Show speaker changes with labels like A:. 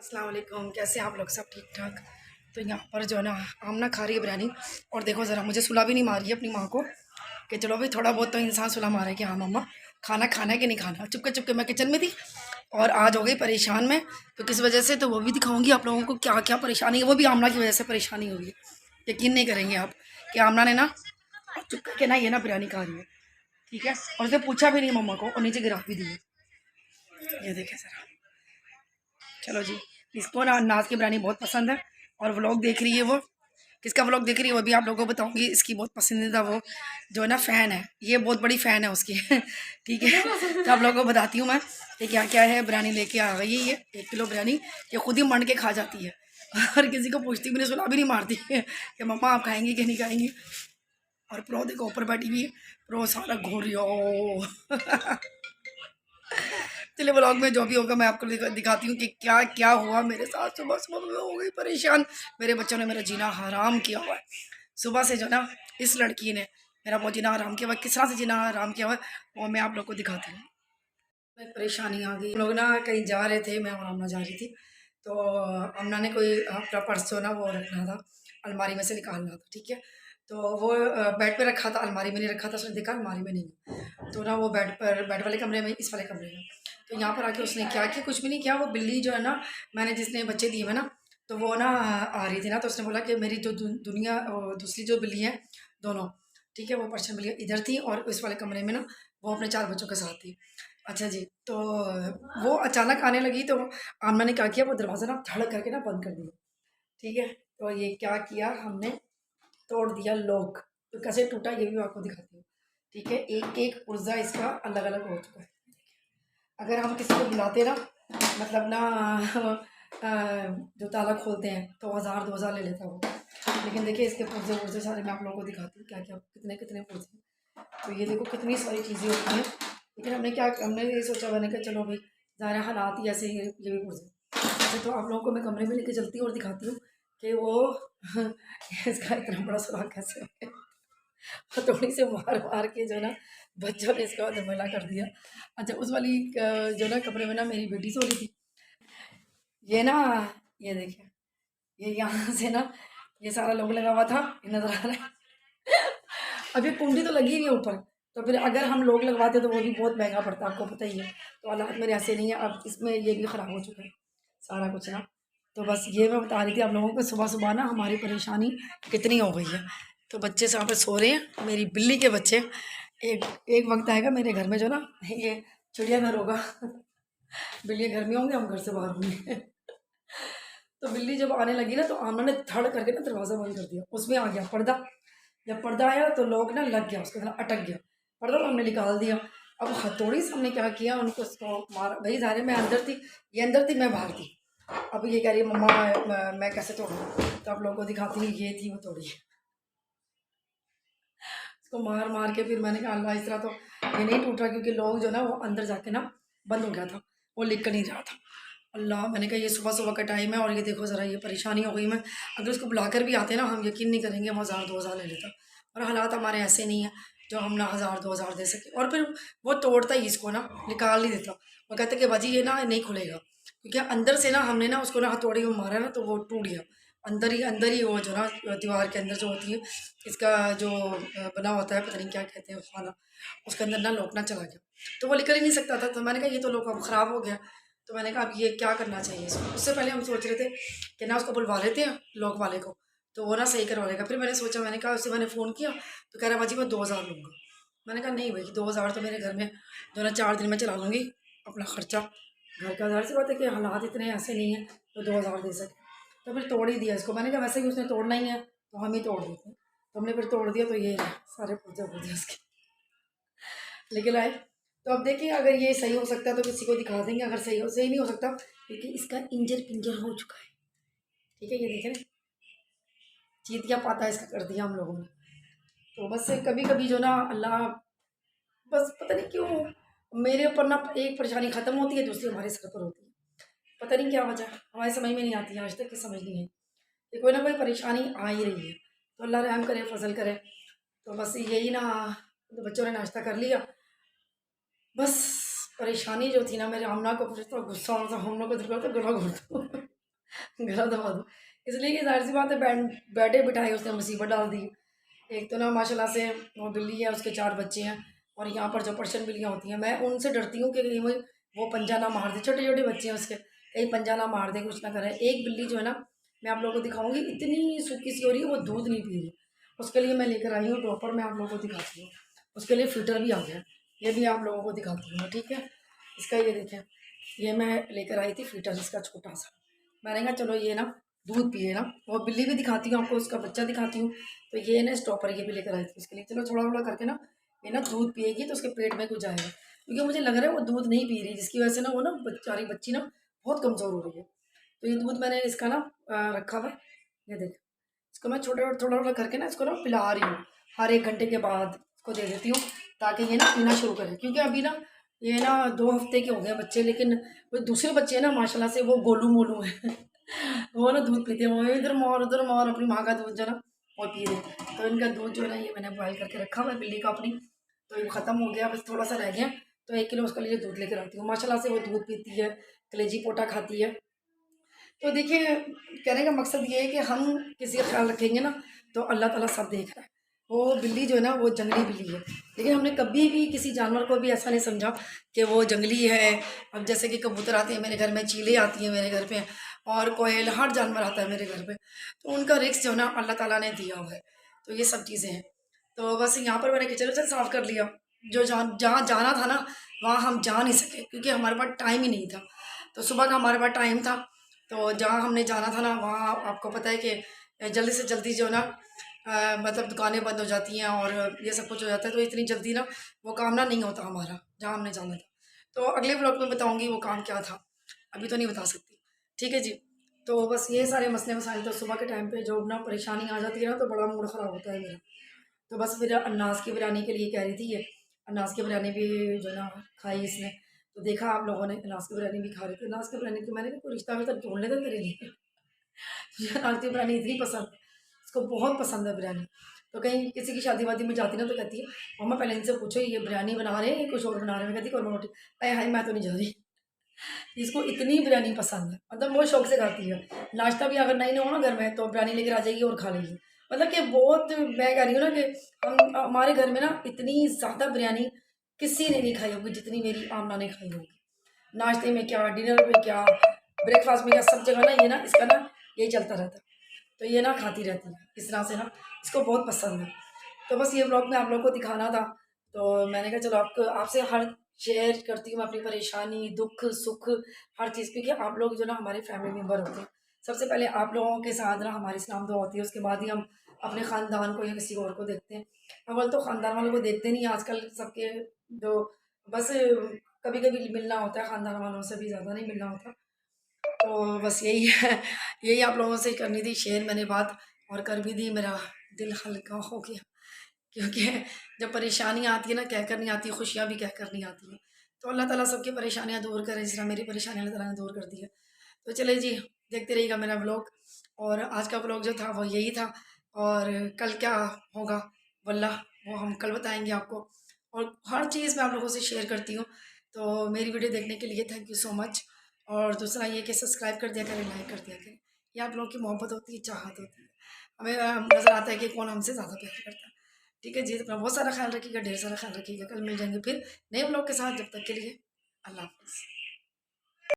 A: अस्सलाम वालेकुम। कैसे हैं आप लोग? सब ठीक ठाक। तो यहाँ पर जो है ना आमना खा रही है बिरयानी। और देखो ज़रा, मुझे सुला भी नहीं मार रही है अपनी माँ को कि चलो भाई थोड़ा बहुत तो इंसान सुला मारे कि हाँ मम्मा खाना खाना है कि नहीं खाना। चुपके चुपके मैं किचन में थी और आज हो गई परेशान में। तो किस वजह से, तो वो भी दिखाऊंगी आप लोगों को क्या क्या परेशानी है। वो भी आमना की वजह से परेशानी हुई है। यकीन नहीं करेंगे आप कि आमना ने ना चुप करके ना ये ना बिरयानी खा रही है, ठीक है। और उसने पूछा भी नहीं मम्मा को और नीचे गिरा भी दी है। ये देखे ज़रा। चलो जी, इसको ना नाज की बिरयानी बहुत पसंद है और व्लॉग देख रही है वो। किसका व्लॉग देख रही है वो भी आप लोगों को बताऊंगी। इसकी बहुत पसंदीदा वो जो है ना फ़ैन है, ये बहुत बड़ी फ़ैन है उसकी ठीक है। तो आप लोगों को बताती हूँ मैं कि क्या क्या है। बिरयानी लेके आ गई है ये 1 किलो बिरयानी। ये खुद ही मंड के खा जाती है और किसी को पूछती भी नहीं, सुना भी नहीं मारती है कि मम्मा आप खाएंगी कि नहीं खाएंगी। और प्रो देखो ऊपर बैठी हुई है, प्रो सारा घूर रही हो चलिए ब्लॉग में जो भी होगा मैं आपको दिखाती हूँ कि क्या क्या हुआ मेरे साथ। सुबह सुबह मैं हो गई परेशान। मेरे बच्चों ने मेरा जीना हराम किया हुआ है सुबह से। जो ना इस लड़की ने मेरा बहुत जीना हराम किया हुआ है। किस तरह से जीना हराम किया हुआ है वो मैं आप लोग को दिखाती हूँ। मैं परेशानी आ गई। हम लोग ना कहीं जा रहे थे, मैं और अमना जा रही थी। तो अमना ने कोई अपना पर्स जो ना वो रखना था, अलमारी में से निकालना था, ठीक है। तो वो बेड पे रखा था, अलमारी में नहीं रखा था। उसने देखा अलमारी में नहीं है। तो ना वो बेड पर, बेड वाले कमरे में, इस वाले कमरे में। तो यहाँ पर आके उसने क्या किया, कुछ भी नहीं किया। वो बिल्ली जो है ना, मैंने जिसने बच्चे दिए हुए ना, तो वो ना आ रही थी ना, तो उसने बोला कि मेरी जो दुनिया दूसरी जो बिल्ली है दोनों, ठीक है, वो पर्शियन बिल्ली इधर थी और इस वाले कमरे में ना वो अपने 4 बच्चों के साथ थी। अच्छा जी, तो वो अचानक आने लगी तो आमना ने क्या किया, वो दरवाज़ा ना धड़ करके ना बंद कर दिया, ठीक है। तो ये क्या किया हमने, तोड़ दिया लॉक। तो कैसे टूटा ये भी मैं आपको दिखाती हूँ, ठीक है। एक एक पुर्जा इसका अलग अलग हो चुका है। अगर हम किसी को बुलाते ना, मतलब ना जो ताला खोलते हैं तो 1000 2000 ले लेता वो। लेकिन देखिए इसके पुर्जे पुर्जे सारे मैं आप लोगों को दिखाती हूँ क्या क्या कितने कितने पुर्जे। तो ये देखो कितनी सारी चीज़ें होती हैं। लेकिन हमने ये सोचा, मैंने कहा चलो भाई ज़ाहिर है हालात ही ऐसे ही, ये भी पुर्जे। अच्छा, तो आप लोगों को मैं कमरे में लेके चलती हूँ और दिखाती हूँ कि वो इसका इतना बड़ा सुराख कैसे हो गया। हथौड़ी से मार मार के जो ना बच्चों ने इसका धमेला कर दिया। अच्छा, उस वाली जो ना कमरे में ना मेरी बेटी सो रही थी। ये ना, ये देखिए, ये यहाँ से ना ये सारा लोग लगा हुआ था, ये नजर आ रहा है अभी कुंडी तो लगी नहीं है ऊपर। तो फिर अगर हम लोग लगवाते तो वो भी बहुत महंगा पड़ता, आपको पता ही है। तो हालात मेरे ऐसे नहीं है। अब इसमें ये भी ख़राब हो चुका है सारा कुछ ना। तो बस ये मैं बता रही थी आप लोगों को, सुबह सुबह ना हमारी परेशानी कितनी हो गई है। तो बच्चे यहाँ पे सो रहे हैं, मेरी बिल्ली के बच्चे। एक एक वक्त आएगा मेरे घर में जो ना ये चिड़ियाघर होगा बिल्ली घर में होंगे, हम घर से बाहर होंगे तो बिल्ली जब आने लगी ना तो आमना ने धड़ करके ना दरवाज़ा बंद कर दिया। उसमें आ गया पर्दा। जब पर्दा आया तो लोग ना लग गया, उसके साथ अटक गया। पर्दा तो हमने निकाल दिया। अब हथौड़ी से हमने क्या किया, उनको उसको मारा। भाई ज़ाहिर है मैं अंदर थी, ये अंदर थी, मैं बाहर थी। अब ये कह रही है मम्मा मैं कैसे तोड़ूँ। तो आप लोगों को दिखाती हूँ, ये थी वो तोड़ी। उसको मार मार के फिर मैंने कहा अल्लाह, इस तरह तो ये नहीं टूट रहा, क्योंकि लोग जो ना वो अंदर जाके ना बंद हो गया था, वो लिख कर नहीं रहा था। अल्लाह, मैंने कहा ये सुबह सुबह का टाइम है और ये देखो ज़रा ये परेशानी हो गई। मैं अगर उसको बुलाकर भी आते ना, हम यकीन नहीं करेंगे वो 1000 2000 ले लेता। और हालात हमारे ऐसे नहीं है जो हम ना 1000 2000 दे सके। और फिर वो तोड़ता ही इसको ना निकाल नहीं देता। वो कहते कि बाजी ये ना नहीं खुलेगा, क्योंकि अंदर से ना हमने ना उसको ना हथौड़ी में मारा ना तो वो टूट गया। अंदर ही वो जो ना दीवार के अंदर जो होती है इसका जो बना होता है, पता नहीं क्या कहते हैं खाना, उसके अंदर ना लोकना चला गया। तो वो निकल ही नहीं सकता था। तो मैंने कहा ये तो लोग अब ख़राब हो गया। तो मैंने कहा अब ये क्या करना चाहिए इसको। उससे पहले हम सोच रहे थे कि ना उसको बुलवा लेते हैं लॉक वाले को, तो वो ना सही करवा लेगा। फिर मैंने सोचा, मैंने कहा उससे मैंने फ़ोन किया तो कह रहा बाजी मैं 2000 लूँगा। मैंने कहा नहीं भाई, 2000 तो मेरे घर में जो ना 4 दिन में चला लूँगी अपना ख़र्चा घर का। ज़ाहिर सी बात है कि हालात इतने ऐसे नहीं हैं तो 2000 दे सके। तो फिर तोड़ ही दिया इसको। मैंने कहा वैसे भी उसने तोड़ना ही है तो हम ही तोड़ देते हैं। तो हमने फिर तोड़ दिया। तो ये सारे पुर्जे पुर्जे उसके लेकिन आए। तो अब देखिए अगर ये सही हो सकता है तो किसी को दिखा देंगे, अगर सही नहीं हो सकता क्योंकि इसका इंजर पिंजर हो चुका है, ठीक है। ये देखें ना, चीतिया पाता इसका कर दिया हम लोगों ने। तो बस कभी कभी जो ना अल्लाह, बस पता नहीं क्यों मेरे ऊपर ना एक परेशानी ख़त्म होती है, दूसरी हमारे सर पर होती है। पता नहीं क्या वजह, हमारे समझ में नहीं आती है, आज तक की समझ नहीं है कि कोई ना कोई परेशानी आ ही रही है। तो अल्लाह रहम करे, फजल करे। तो बस यही ना, तो बच्चों ने नाश्ता कर लिया। बस परेशानी जो थी ना, मेरे आमना को फिर तो गुस्सा आता, हम लोग को तो गला घोट दो गला दबा दूँ, इसलिए कि ज़ाहिर सी बात है बैठे बिठाए उसने मुसीबत डाल दी। एक तो ना माशाल्लाह से वो बिल्ली है, उसके 4 बच्चे हैं और यहाँ पर जो पर्शियन बिल्लियाँ होती हैं, मैं उनसे डरती हूँ कि कहीं वो पंजा ना मार दे। छोटे-छोटे बच्चे हैं उसके, कहीं पंजा ना मार दे, कुछ ना करे। एक बिल्ली जो है ना, मैं आप लोगों को दिखाऊँगी, इतनी सूखी-सी हो रही है, वो दूध नहीं पी रही। उसके लिए मैं लेकर आई हूँ ड्रॉपर, मैं आप लोगों को दिखाती हूँ। उसके लिए फ़िल्टर भी आ गया है, ये भी आप लोगों को दिखाती हूँ मैं, ठीक है? इसका ये देखें, ये मैं लेकर आई थी फ़िल्टर इसका छोटा-सा। मैंने कहा चलो ये ना दूध पिए ना, और बिल्ली भी दिखाती हूँ आपको, उसका बच्चा दिखाती हूँ। तो ये ना स्टॉपर ये भी लेकर आई थी उसके लिए, चलो थोड़ा-थोड़ा करके ना ये ना दूध पिएगी तो उसके पेट में कुछ जाएगा। क्योंकि मुझे लग रहा है वो दूध नहीं पी रही, जिसकी वजह से ना वो ना बेचारी बच्ची ना बहुत कमज़ोर हो रही है। तो ये दूध मैंने इसका ना रखा हुआ है, ये देख, इसको मैं छोटा थोड़ा-थोड़ा करके ना इसको ना पिला रही हूँ। हर 1 घंटे के बाद इसको दे देती हूँ ताकि ये ना पीना शुरू करे। क्योंकि अभी ना ये ना 2 हफ्ते के हो गए बच्चे, लेकिन वो दूसरे बच्चे हैं ना माशाल्लाह से वो गोलू-मोलू हैं। वो ना दूध पीते हैं, वो इधर मार उधर मार, अपनी माँ का दूध जो है ना वो पी रहे हैं। तो इनका दूध जो है ना ये मैंने बॉयल करके रखा हुआ है बिल्ली का अपनी, तो ये ख़त्म हो गया, बस थोड़ा-सा रह गया। तो 1 किलो उसके लिए दूध लेकर आती हूँ। माशाल्लाह से वो दूध पीती है, कलेजी पोटा खाती है। तो देखिए, कहने का मकसद ये है कि हम किसी का ख्याल रखेंगे ना तो अल्लाह ताला सब देख रहा है। वो बिल्ली जो है ना वो जंगली बिल्ली है, लेकिन हमने कभी भी किसी जानवर को भी ऐसा नहीं समझा कि वो जंगली है। अब जैसे कि कबूतर आते हैं मेरे घर में, चीलें आती हैं मेरे घर पे, और कोयल, हर जानवर आता है मेरे घर पे, तो उनका रिस्क जो है ना अल्लाह ताला ने दिया हुआ है। तो ये सब चीज़ें हैं। तो बस यहाँ पर मैंने किचन विचन साफ़ कर लिया। जो जहाँ जाना था ना वहाँ हम जा नहीं सके क्योंकि हमारे पास टाइम ही नहीं था। तो सुबह का हमारे पास टाइम था, तो जहाँ हमने जाना था ना वहाँ आपको पता है कि जल्दी से जल्दी जो है ना मतलब दुकानें बंद हो जाती हैं और ये सब कुछ हो जाता है, तो इतनी जल्दी ना वो काम ना नहीं होता हमारा जहाँ हमने जाना था। तो अगले ब्लॉग में बताऊँगी वो काम क्या था, अभी तो नहीं बता सकती। ठीक है जी। तो बस ये सारे मसले मसाइल, तो सुबह के टाइम पे जो ना परेशानी आ जाती है ना तो बड़ा मूड ख़राब होता है मेरा। तो बस फिर अनाज की बिरयानी के लिए कह रही थी ये, अनाज की बिरयानी भी जो है ना खाई इसने। तो देखा आप लोगों ने अनाज की बिरयानी भी खा रहे थे। अनाज की बिरयानी तो मैंने कहा कोई रिश्ता विश्ता ढूँढ लेते मेरे लिए। मुझे अनाज की बिरयानी इतनी पसंद है, इसको बहुत पसंद है बिरयानी। तो कहीं किसी की शादी वादी में जाती ना तो कहती है मम्मा पहले इनसे पूछो ये बिरयानी बना रहे हैं या कुछ और बना रहे हैं। मैं कहती कौरमा रोटी, अरे हाय मैं तो नहीं जा रही। इसको इतनी बिरयानी पसंद है, मतलब बहुत शौक से खाती है। नाश्ता भी अगर नहीं ना हो ना घर में तो बिरयानी लेकर आ जाएगी और खा लेगी। मतलब कि बहुत, मैं कह रही हूँ ना कि हम हमारे घर में ना इतनी ज़्यादा बिरयानी किसी ने नहीं खाई होगी जितनी मेरी आमना ने खाई होगी। नाश्ते में क्या, डिनर में क्या, ब्रेकफास्ट में क्या, सब जगह ना ये ना इसका ना यही चलता रहता है। तो ये ना खाती रहती है इस तरह से ना, इसको बहुत पसंद है। तो बस ये ब्लॉग मैं आप लोगों को दिखाना था, तो मैंने कहा चलो आपको आपसे हर शेयर करती हूँ मैं अपनी परेशानी, दुख, सुख, हर चीज़, क्योंकि आप लोग जो ना हमारे फैमिली मेंबर होते हैं। सबसे पहले आप लोगों के साथ ना हमारी सलाम दुआ होती है, उसके बाद ही हम अपने ख़ानदान को या किसी और को देखते हैं। अव्वल तो ख़ानदान वालों को देखते नहीं, आजकल सबके जो बस कभी-कभी मिलना होता है, ख़ानदान वालों से भी ज़्यादा नहीं मिलना होता। तो बस यही है, यही आप लोगों से करनी थी शेयर मैंने बात, और कर भी दी, मेरा दिल हल्का हो गया। क्योंकि जब परेशानियाँ आती है ना कहकर नहीं आती, खुशियाँ भी कहकर नहीं आती हैं। तो अल्लाह ताला सबकी परेशानियाँ दूर करे, जिस तरह मेरी परेशानी अल्लाह ताला ने दूर कर दी है। तो चलिए जी, देखते रहिएगा मेरा व्लॉग, और आज का व्लॉग जो था वो यही था, और कल क्या होगा वल्लाह वो हम कल बताएँगे आपको। और हर चीज़ मैं आप लोगों से शेयर करती हूँ। तो मेरी वीडियो देखने के लिए थैंक यू सो मच। और दूसरा ये कि सब्सक्राइब कर दिया करें, लाइक कर दिया करें। ये आप लोगों की मोहब्बत होती है, चाहत होती है। हमें नज़र आता है कि कौन हमसे ज़्यादा प्यार करता है। ठीक है जी, तो अपना बहुत सारा ख्याल रखिएगा, ढेर सारा ख्याल रखिएगा। कल मिल जाएँगे फिर नए व्लॉग के साथ, जब तक के लिए अल्लाह हाफ़िज़।